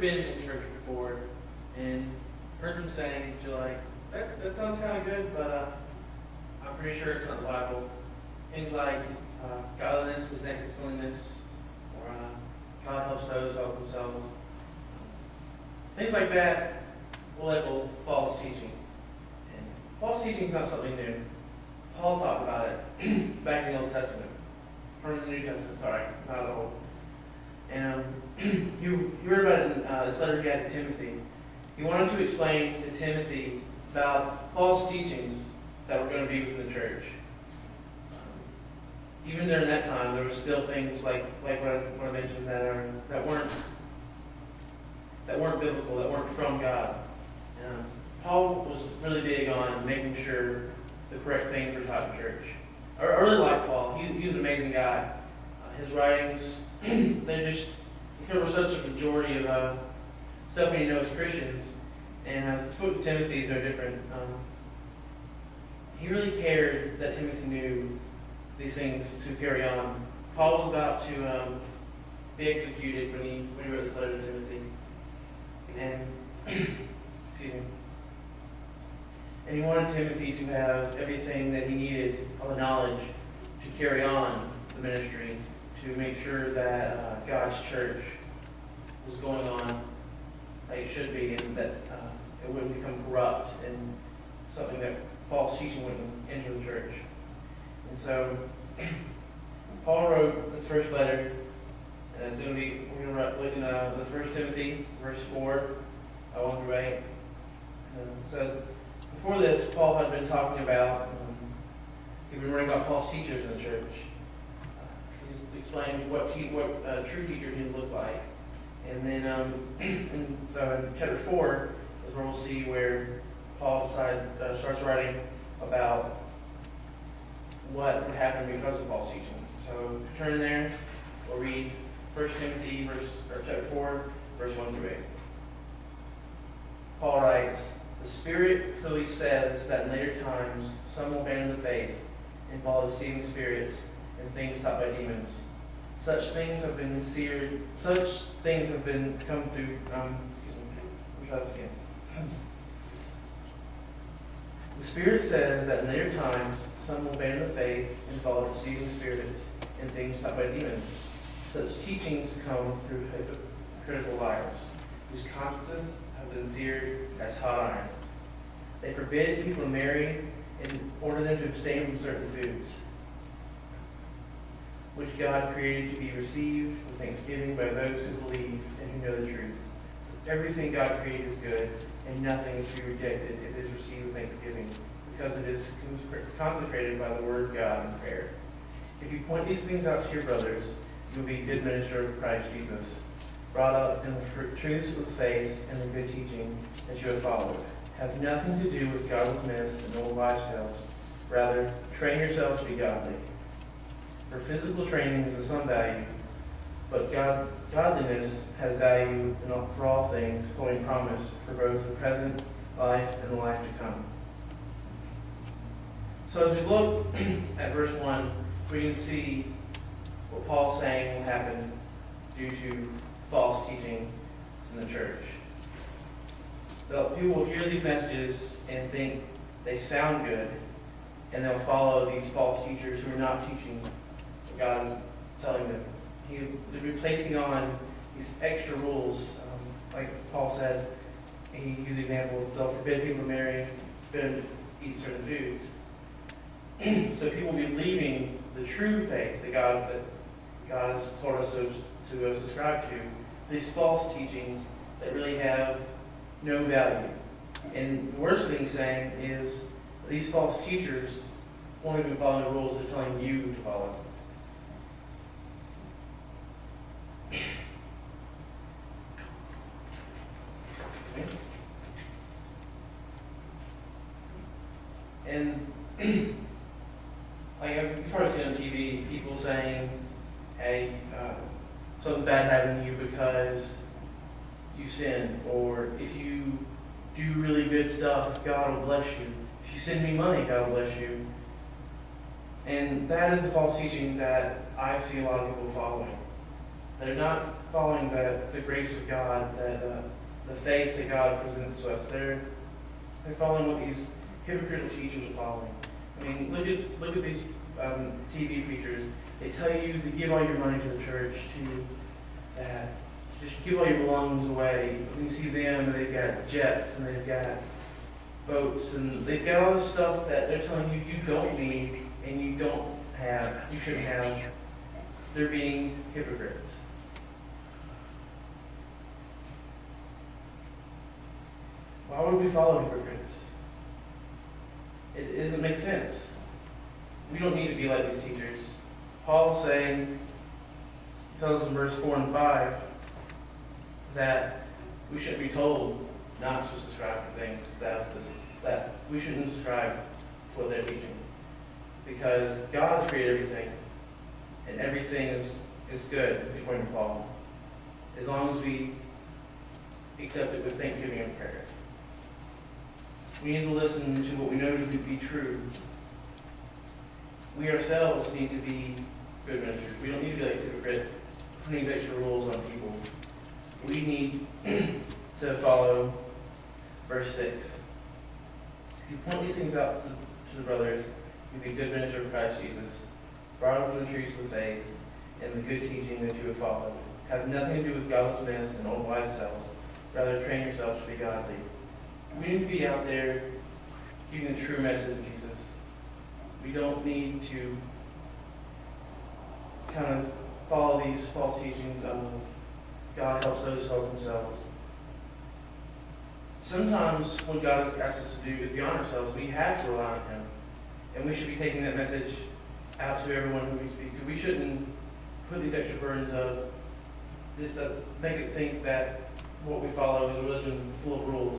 been in church before and heard some sayings that you're like, that sounds kind of good, but I'm pretty sure it's not the Bible. Things like godliness is next to cleanliness, or God helps those who help themselves. Things like that we'll label false teaching. And false teaching is not something new. Paul talked about it back in the Old Testament. Or in the New Testament, sorry, not the Old. And you read about it in this letter he had to Timothy. He wanted to explain to Timothy about false teachings that were going to be within the church. Even during that time, there were still things like what I mentioned that weren't biblical, that weren't from God. Paul was really big on making sure the correct things were taught in church. I really like Paul. He was an amazing guy. His writings, they cover such a majority of stuff we need to know as Christians. And the book of Timothy is no different. He really cared that Timothy knew these things to carry on. Paul was about to be executed when he wrote this letter to Timothy. And excuse me. And he wanted Timothy to have everything that he needed, all the knowledge, to carry on the ministry, to make sure that God's church was going on like it should be, and that it wouldn't become corrupt and something that false teaching wouldn't enter the church. And so Paul wrote this first letter, and it's going to be, we're going to look in the 1 Timothy, verse 4, 1 through 8. So before this, Paul had been talking about, he'd been writing about false teachers in the church. He explained what true teacher he'd look like. And then, so in chapter 4 is where we'll see where Paul starts writing about what would happen because of false teaching. So turn there, we'll read 1 Timothy chapter 4, verse 1 through 8. Paul writes, "The Spirit clearly says that in later times some will abandon the faith and follow deceiving spirits and things taught by demons. Such things have come through, try this again. The Spirit says that in later times some will abandon the faith and follow deceiving spirits and things taught by demons. Such teachings come through hypocritical liars, whose consciences have been seared as hot irons. They forbid people to marry and order them to abstain from certain foods, which God created to be received with thanksgiving by those who believe and who know the truth. Everything God created is good, and nothing is to be rejected if it is received with thanksgiving, because it is consecrated by the word of God and prayer. If you point these things out to your brothers, you will be a good minister of Christ Jesus, brought up in the truths of faith and the good teaching that you have followed. Have nothing to do with godless myths and old wives' tales. Rather, train yourselves to be godly. For physical training is of some value, but godliness has value for all things, holding promise for both the present life and the life to come." So as we look at verse 1, we can see what Paul's saying will happen due to false teaching in the church. People will hear these messages and think they sound good, and they'll follow these false teachers who are not teaching what God is telling them. They're replacing on these extra rules. Like Paul said, he used the example, they'll forbid people to marry, forbid them to eat certain foods. So people will be leaving the true faith that God has told us to subscribe to, these false teachings that really have no value. And the worst thing he's saying is these false teachers won't even follow the rules they're telling you to follow. And like you've probably seen on TV, people saying, "Hey, something bad happened to you because you sinned," or "If you do really good stuff, God will bless you. If you send me money, God will bless you." And that is the false teaching that I've seen a lot of people following. They're not following the grace of God, the faith that God presents to us. They're following what these hypocritical teachers are following. I mean, look at these TV preachers. They tell you to give all your money to the church, to just give all your belongings away. When you see them, they've got jets and they've got boats and they've got all this stuff that they're telling you you don't need and you don't have, you shouldn't have. They're being hypocrites. Why would we follow hypocrites? It doesn't make sense. We don't need to be like these teachers. Paul is saying, tells us in verse 4 and 5, that we shouldn't be told not to subscribe to things that we shouldn't subscribe to what they're teaching. Because God has created everything, and everything is good, according to Paul, as long as we accept it with thanksgiving and prayer. We need to listen to what we know to be true. We ourselves need to be good ministers. We don't need to be like hypocrites, putting extra rules on people. We need to follow verse 6. If you point these things out to the brothers, you be a good minister of Christ Jesus, brought up in the truths of faith, and the good teaching that you have followed. Have nothing to do with godlessness and old lifestyles. Rather, train yourselves to be godly. We need to be out there giving the true message of Jesus. We don't need to kind of follow these false teachings of God helps those who help themselves. Sometimes what God has asked us to do is beyond ourselves. We have to rely on Him. And we should be taking that message out to everyone who we speak to. We shouldn't put these extra burdens of just make it think that what we follow is religion